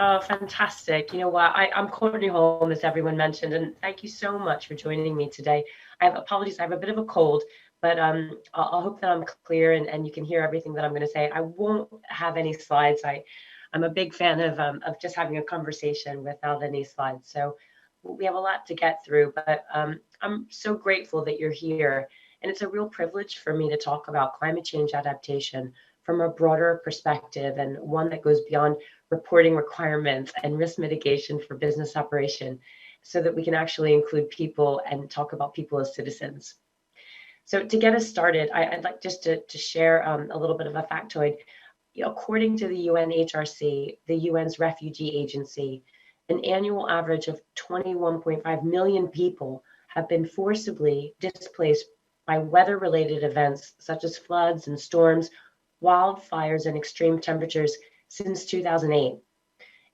Oh, fantastic. You know what? I'm Courtney Holm, as everyone mentioned, and thank you so much for joining me today. I have apologies, I have a bit of a cold, but I'll hope that I'm clear and you can hear everything that I'm going to say. I won't have any slides. I'm a big fan of just having a conversation without any slides. So we have a lot to get through, but I'm so grateful that you're here. And it's a real privilege for me to talk about climate change adaptation from a broader perspective and one that goes beyond reporting requirements and risk mitigation for business operation so that we can actually include people and talk about people as citizens. So to get us started, I'd like just to share a little bit of a factoid. According to the UNHRC, the UN's refugee agency, an annual average of 21.5 million people have been forcibly displaced by weather-related events such as floods and storms, wildfires, and extreme temperatures since 2008.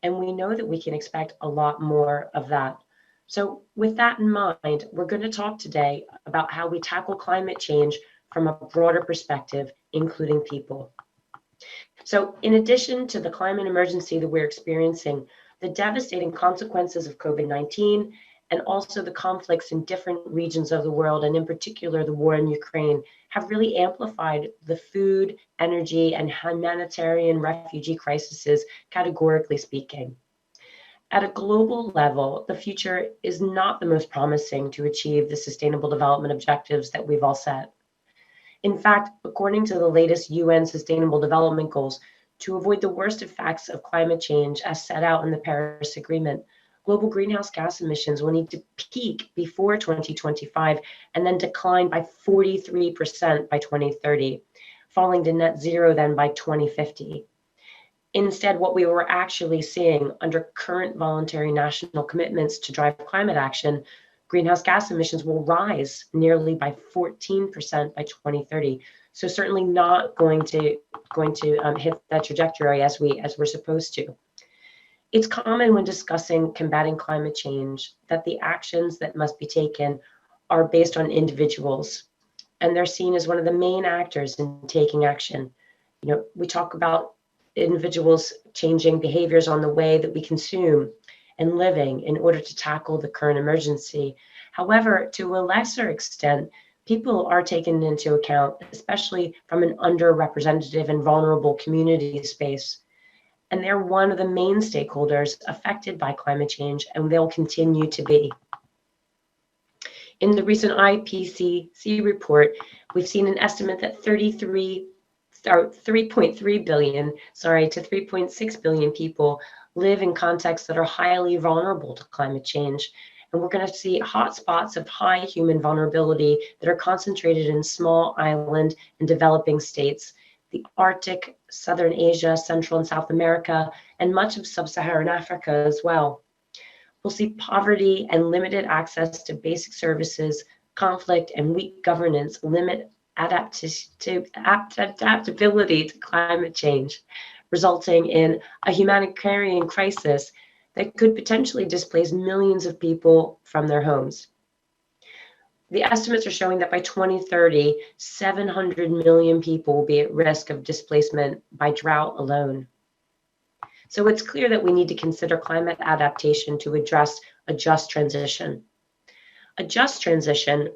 And we know that we can expect a lot more of that. So with that in mind, we're going to talk today about how we tackle climate change from a broader perspective, including people. So in addition to the climate emergency that we're experiencing, the devastating consequences of COVID-19 and also the conflicts in different regions of the world, and in particular the war in Ukraine, have really amplified the food, energy, and humanitarian refugee crises, categorically speaking. At a global level, the future is not the most promising to achieve the Sustainable Development Objectives that we've all set. In fact, according to the latest UN Sustainable Development Goals, to avoid the worst effects of climate change as set out in the Paris Agreement, global greenhouse gas emissions will need to peak before 2025 and then decline by 43% by 2030, falling to net zero then by 2050. Instead, what we were actually seeing under current voluntary national commitments to drive climate action, greenhouse gas emissions will rise nearly by 14% by 2030. So certainly not going to hit that trajectory as we're supposed to. It's common when discussing combating climate change that the actions that must be taken are based on individuals, and they're seen as one of the main actors in taking action. We talk about individuals changing behaviors on the way that we consume and living in order to tackle the current emergency. However, to a lesser extent, people are taken into account, especially from an underrepresented and vulnerable community space. And they're one of the main stakeholders affected by climate change, and they'll continue to be. In the recent IPCC report, we've seen an estimate that 3.3 billion, to 3.6 billion people live in contexts that are highly vulnerable to climate change. And we're going to see hotspots of high human vulnerability that are concentrated in small island and developing states, the Arctic, Southern Asia, Central and South America, and much of Sub-Saharan Africa as well. We'll see poverty and limited access to basic services, conflict, and weak governance limit adaptability to climate change, resulting in a humanitarian crisis that could potentially displace millions of people from their homes. The estimates are showing that by 2030, 700 million people will be at risk of displacement by drought alone. So it's clear that we need to consider climate adaptation to address a just transition. A just transition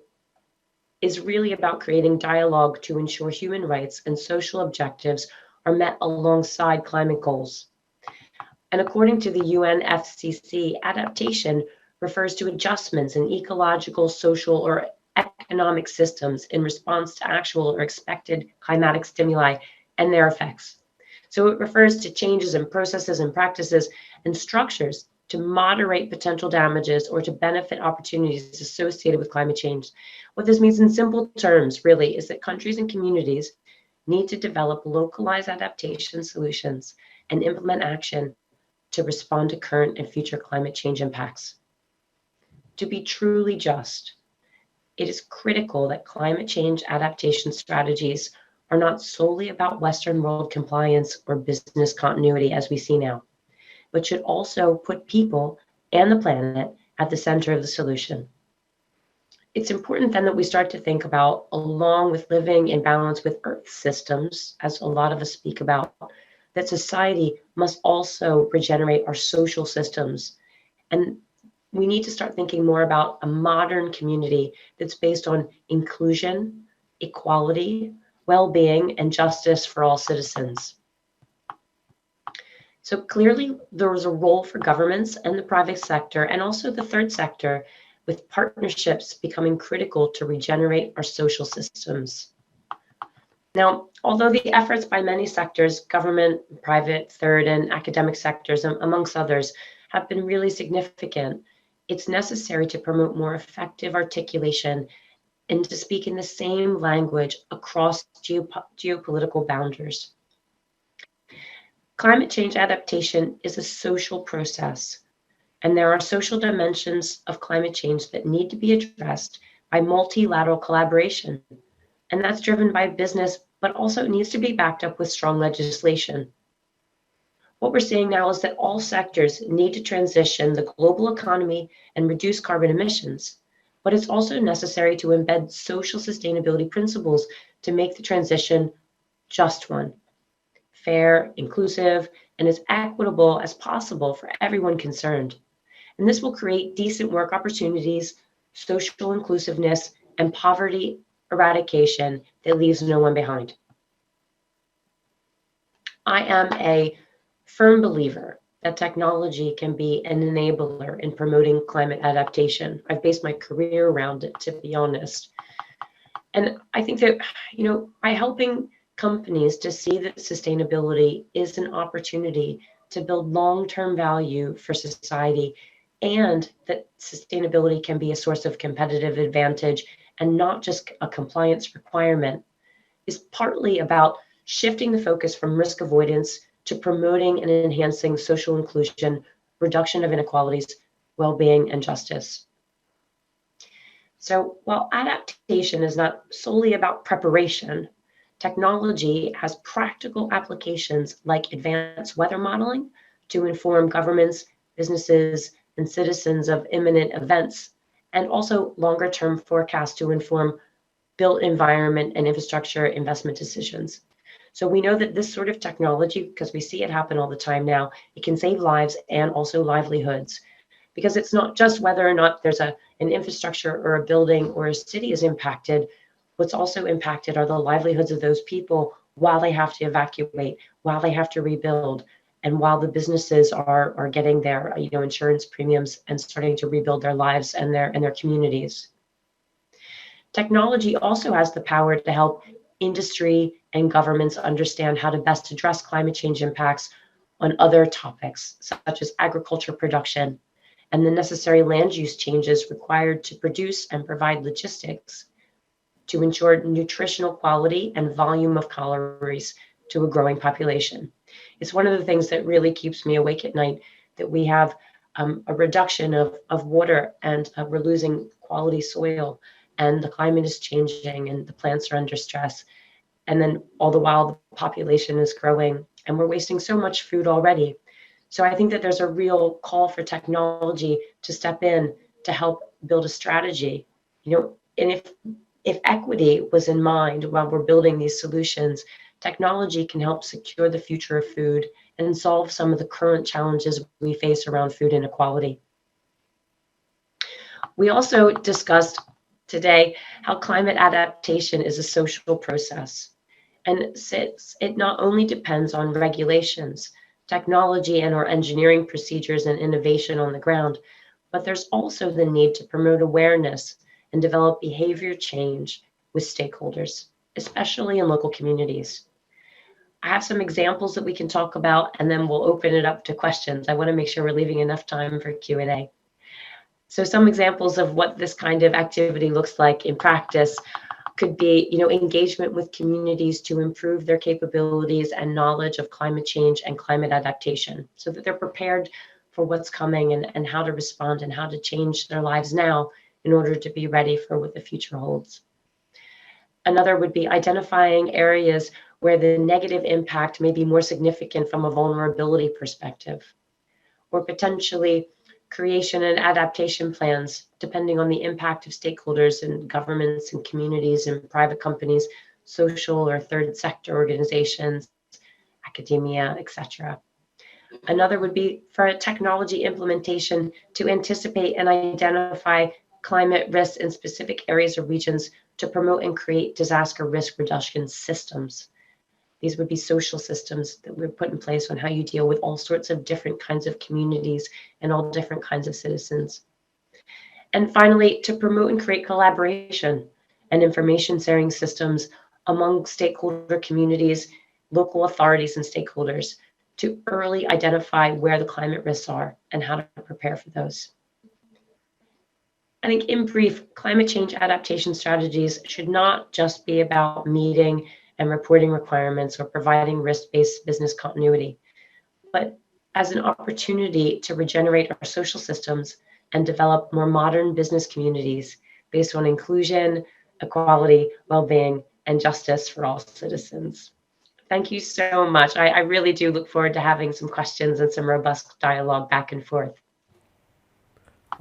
is really about creating dialogue to ensure human rights and social objectives are met alongside climate goals. And according to the UNFCCC, adaptation refers to adjustments in ecological, social, or economic systems in response to actual or expected climatic stimuli and their effects. So it refers to changes in processes and practices and structures to moderate potential damages or to benefit opportunities associated with climate change. What this means in simple terms, really, is that countries and communities need to develop localized adaptation solutions and implement action to respond to current and future climate change impacts. To be truly just, it is critical that climate change adaptation strategies are not solely about Western world compliance or business continuity as we see now, but should also put people and the planet at the center of the solution. It's important then that we start to think about, along with living in balance with Earth systems, as a lot of us speak about, that society must also regenerate our social systems. And we need to start thinking more about a modern community that's based on inclusion, equality, well-being, and justice for all citizens. So clearly, there is a role for governments and the private sector, and also the third sector, with partnerships becoming critical to regenerate our social systems. Now, although the efforts by many sectors, government, private, third, and academic sectors, amongst others, have been really significant, it's necessary to promote more effective articulation and to speak in the same language across geopolitical boundaries. Climate change adaptation is a social process, and there are social dimensions of climate change that need to be addressed by multilateral collaboration. And that's driven by business, but also needs to be backed up with strong legislation. What we're seeing now is that all sectors need to transition the global economy and reduce carbon emissions, but it's also necessary to embed social sustainability principles to make the transition just one, fair, inclusive, and as equitable as possible for everyone concerned. And this will create decent work opportunities, social inclusiveness, and poverty eradication that leaves no one behind. I am a firm believer that technology can be an enabler in promoting climate adaptation. I've based my career around it, to be honest. And I think that, by helping companies to see that sustainability is an opportunity to build long-term value for society, and that sustainability can be a source of competitive advantage and not just a compliance requirement, is partly about shifting the focus from risk avoidance to promoting and enhancing social inclusion, reduction of inequalities, well-being, and justice. So while adaptation is not solely about preparation, technology has practical applications like advanced weather modeling to inform governments, businesses, and citizens of imminent events, and also longer-term forecasts to inform built environment and infrastructure investment decisions. So we know that this sort of technology, because we see it happen all the time now, it can save lives and also livelihoods. Because it's not just whether or not there's an infrastructure or a building or a city is impacted. What's also impacted are the livelihoods of those people while they have to evacuate, while they have to rebuild, and while the businesses are getting their insurance premiums and starting to rebuild their lives and their communities. Technology also has the power to help industry and governments understand how to best address climate change impacts on other topics, such as agriculture production and the necessary land use changes required to produce and provide logistics to ensure nutritional quality and volume of calories to a growing population. It's one of the things that really keeps me awake at night, that we have a reduction of water, and we're losing quality soil, and the climate is changing and the plants are under stress. And then all the while the population is growing and we're wasting so much food already. So I think that there's a real call for technology to step in to help build a strategy, and if equity was in mind while we're building these solutions, technology can help secure the future of food and solve some of the current challenges we face around food inequality. We also discussed today how climate adaptation is a social process. And since it not only depends on regulations, technology, and our engineering procedures and innovation on the ground, but there's also the need to promote awareness and develop behavior change with stakeholders, especially in local communities. I have some examples that we can talk about, and then we'll open it up to questions. I want to make sure we're leaving enough time for Q&A. So some examples of what this kind of activity looks like in practice could be, engagement with communities to improve their capabilities and knowledge of climate change and climate adaptation, so that they're prepared for what's coming and how to respond and how to change their lives now in order to be ready for what the future holds. Another would be identifying areas where the negative impact may be more significant from a vulnerability perspective, or potentially creation and adaptation plans, depending on the impact of stakeholders and governments and communities and private companies, social or third sector organizations, academia, etc. Another would be for a technology implementation to anticipate and identify climate risks in specific areas or regions to promote and create disaster risk reduction systems. These would be social systems that we're put in place on how you deal with all sorts of different kinds of communities and all different kinds of citizens. And finally, to promote and create collaboration and information sharing systems among stakeholder communities, local authorities, and stakeholders to early identify where the climate risks are and how to prepare for those. I think in brief, climate change adaptation strategies should not just be about meeting and reporting requirements or providing risk-based business continuity, but as an opportunity to regenerate our social systems and develop more modern business communities based on inclusion, equality, well-being, and justice for all citizens. Thank you so much. I really do look forward to having some questions and some robust dialogue back and forth.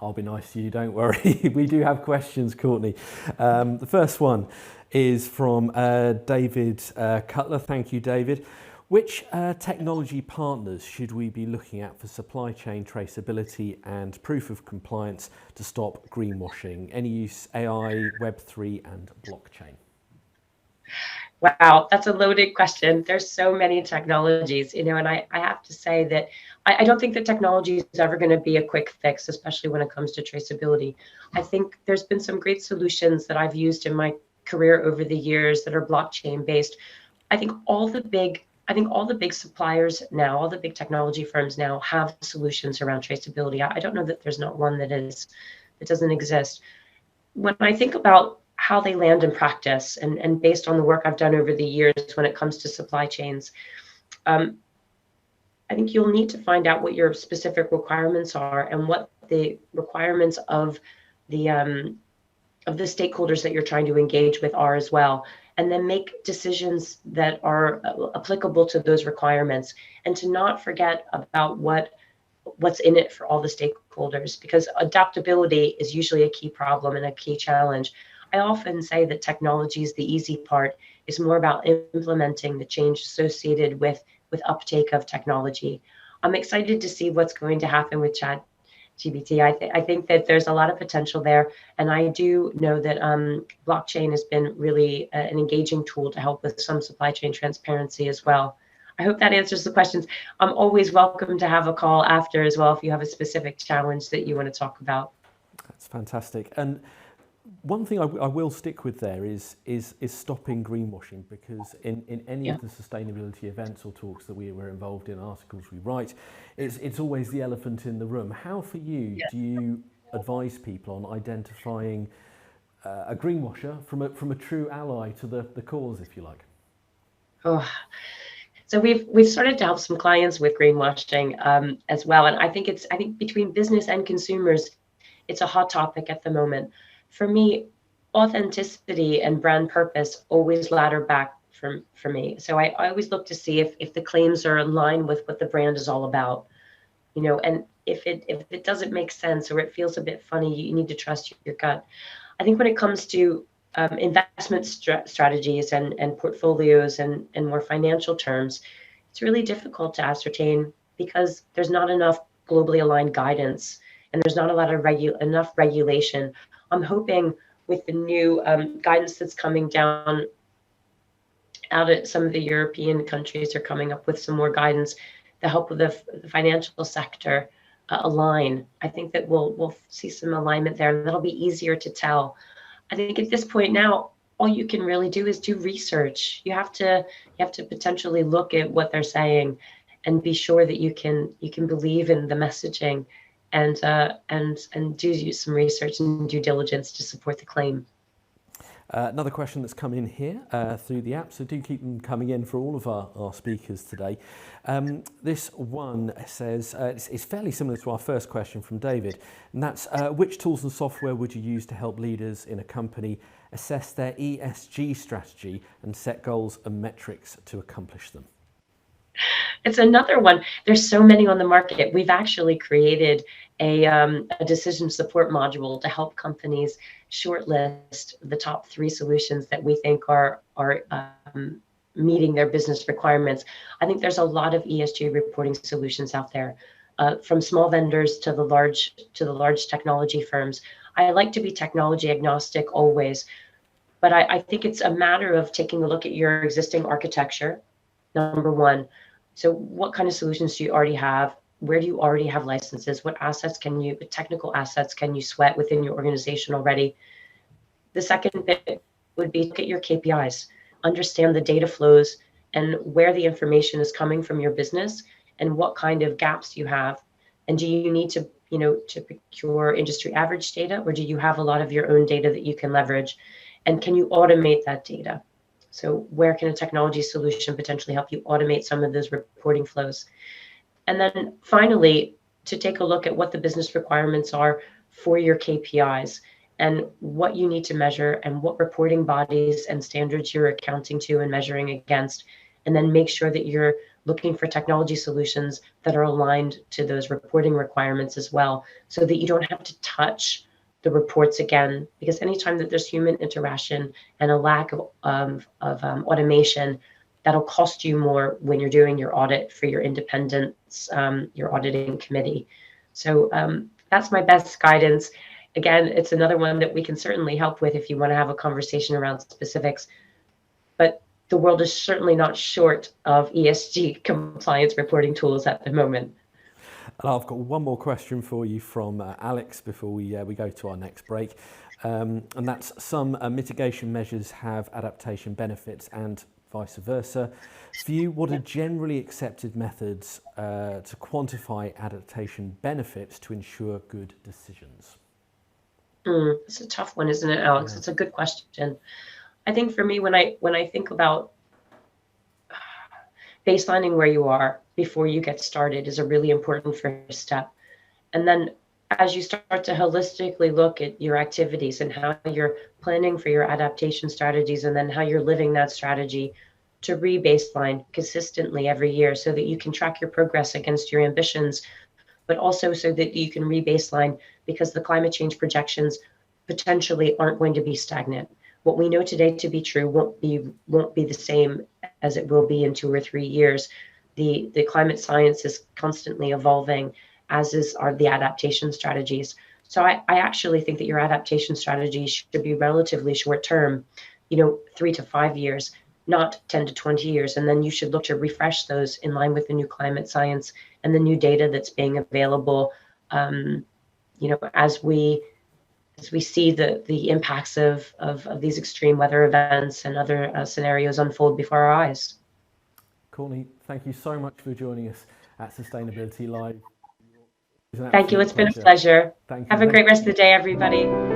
I'll be nice to you, don't worry. We do have questions, Courtney. The first one is from David Cutler. Thank you, David. Which technology partners should we be looking at for supply chain traceability and proof of compliance to stop greenwashing? Any use AI, Web3 and blockchain? Wow, that's a loaded question. There's so many technologies, and I have to say that I don't think that technology is ever going to be a quick fix, especially when it comes to traceability. I think there's been some great solutions that I've used in my career over the years that are blockchain based. I think all the big suppliers now, all the big technology firms now have solutions around traceability. I don't know that there's not one that doesn't exist. When I think about how they land in practice and based on the work I've done over the years when it comes to supply chains, I think you'll need to find out what your specific requirements are and what the requirements of the stakeholders that you're trying to engage with are as well, and then make decisions that are applicable to those requirements, and to not forget about what's in it for all the stakeholders, because adaptability is usually a key problem and a key challenge. I often say that technology is the easy part. It's more about implementing the change associated with uptake of technology. I'm excited to see what's going to happen with ChatGPT. I think that there's a lot of potential there, and I do know that blockchain has been really an engaging tool to help with some supply chain transparency as well. I hope that answers the questions. I'm always welcome to have a call after as well if you have a specific challenge that you want to talk about. That's fantastic. And one thing I will stick with there is stopping greenwashing, because in any of the sustainability events or talks that we're involved in, articles we write, it's always the elephant in the room. How for you do you advise people on identifying a greenwasher from a true ally to the cause, if you like? Oh, so we've started to help some clients with greenwashing as well, and I think between business and consumers, it's a hot topic at the moment. For me, authenticity and brand purpose always ladder back for me. So I always look to see if the claims are in line with what the brand is all about, and if it doesn't make sense or it feels a bit funny, you need to trust your gut. I think when it comes to investment strategies and portfolios and more financial terms, it's really difficult to ascertain because there's not enough globally aligned guidance and there's not a lot of enough regulation. I'm hoping with the new guidance that's coming down out at some of the European countries are coming up with some more guidance to help with the financial sector align. I think that we'll see some alignment there, and that'll be easier to tell. I think at this point now, all you can really do is do research. You have to potentially look at what they're saying and be sure that you can believe in the messaging and do some research and due diligence to support the claim. Another question that's come in here through the app, so do keep them coming in for all of our speakers today. This one says, it's fairly similar to our first question from David, and that's which tools and software would you use to help leaders in a company assess their ESG strategy and set goals and metrics to accomplish them? It's another one. There's so many on the market. We've actually created a decision support module to help companies shortlist the top 3 solutions that we think are meeting their business requirements. I think there's a lot of ESG reporting solutions out there, from small vendors to the large technology firms. I like to be technology agnostic always, but I think it's a matter of taking a look at your existing architecture, number one. So what kind of solutions do you already have? Where do you already have licenses? What technical assets can you sweat within your organization already? The second bit would be look at your KPIs, understand the data flows and where the information is coming from your business and what kind of gaps you have. And do you need to, to procure industry average data, or do you have a lot of your own data that you can leverage? And can you automate that data? So where can a technology solution potentially help you automate some of those reporting flows? And then finally, to take a look at what the business requirements are for your KPIs and what you need to measure and what reporting bodies and standards you're accounting to and measuring against. And then make sure that you're looking for technology solutions that are aligned to those reporting requirements as well, so that you don't have to touch the reports again. Because anytime that there's human interaction and a lack of automation, that'll cost you more when you're doing your audit for your independence, your auditing committee. So that's my best guidance. Again, it's another one that we can certainly help with if you want to have a conversation around specifics. But the world is certainly not short of ESG compliance reporting tools at the moment. And I've got one more question for you from Alex before we go to our next break. And that's, some mitigation measures have adaptation benefits and vice versa. For you, what are generally accepted methods to quantify adaptation benefits to ensure good decisions? It's a tough one, isn't it, Alex? Yeah. It's a good question. I think for me, when I think about baselining where you are before you get started is a really important first step. And then as you start to holistically look at your activities and how you're planning for your adaptation strategies, and then how you're living that strategy, to re-baseline consistently every year so that you can track your progress against your ambitions, but also so that you can re-baseline because the climate change projections potentially aren't going to be stagnant. What we know today to be true won't be the same as it will be in 2 or 3 years. The climate science is constantly evolving, as are the adaptation strategies. So I actually think that your adaptation strategies should be relatively short term, 3 to 5 years, not 10 to 20 years. And then you should look to refresh those in line with the new climate science and the new data that's being available, as we see the impacts of these extreme weather events and other scenarios unfold before our eyes. Courtney, thank you so much for joining us at Sustainability Live. Thank you. It's been a pleasure. Have a great rest of the day, everybody.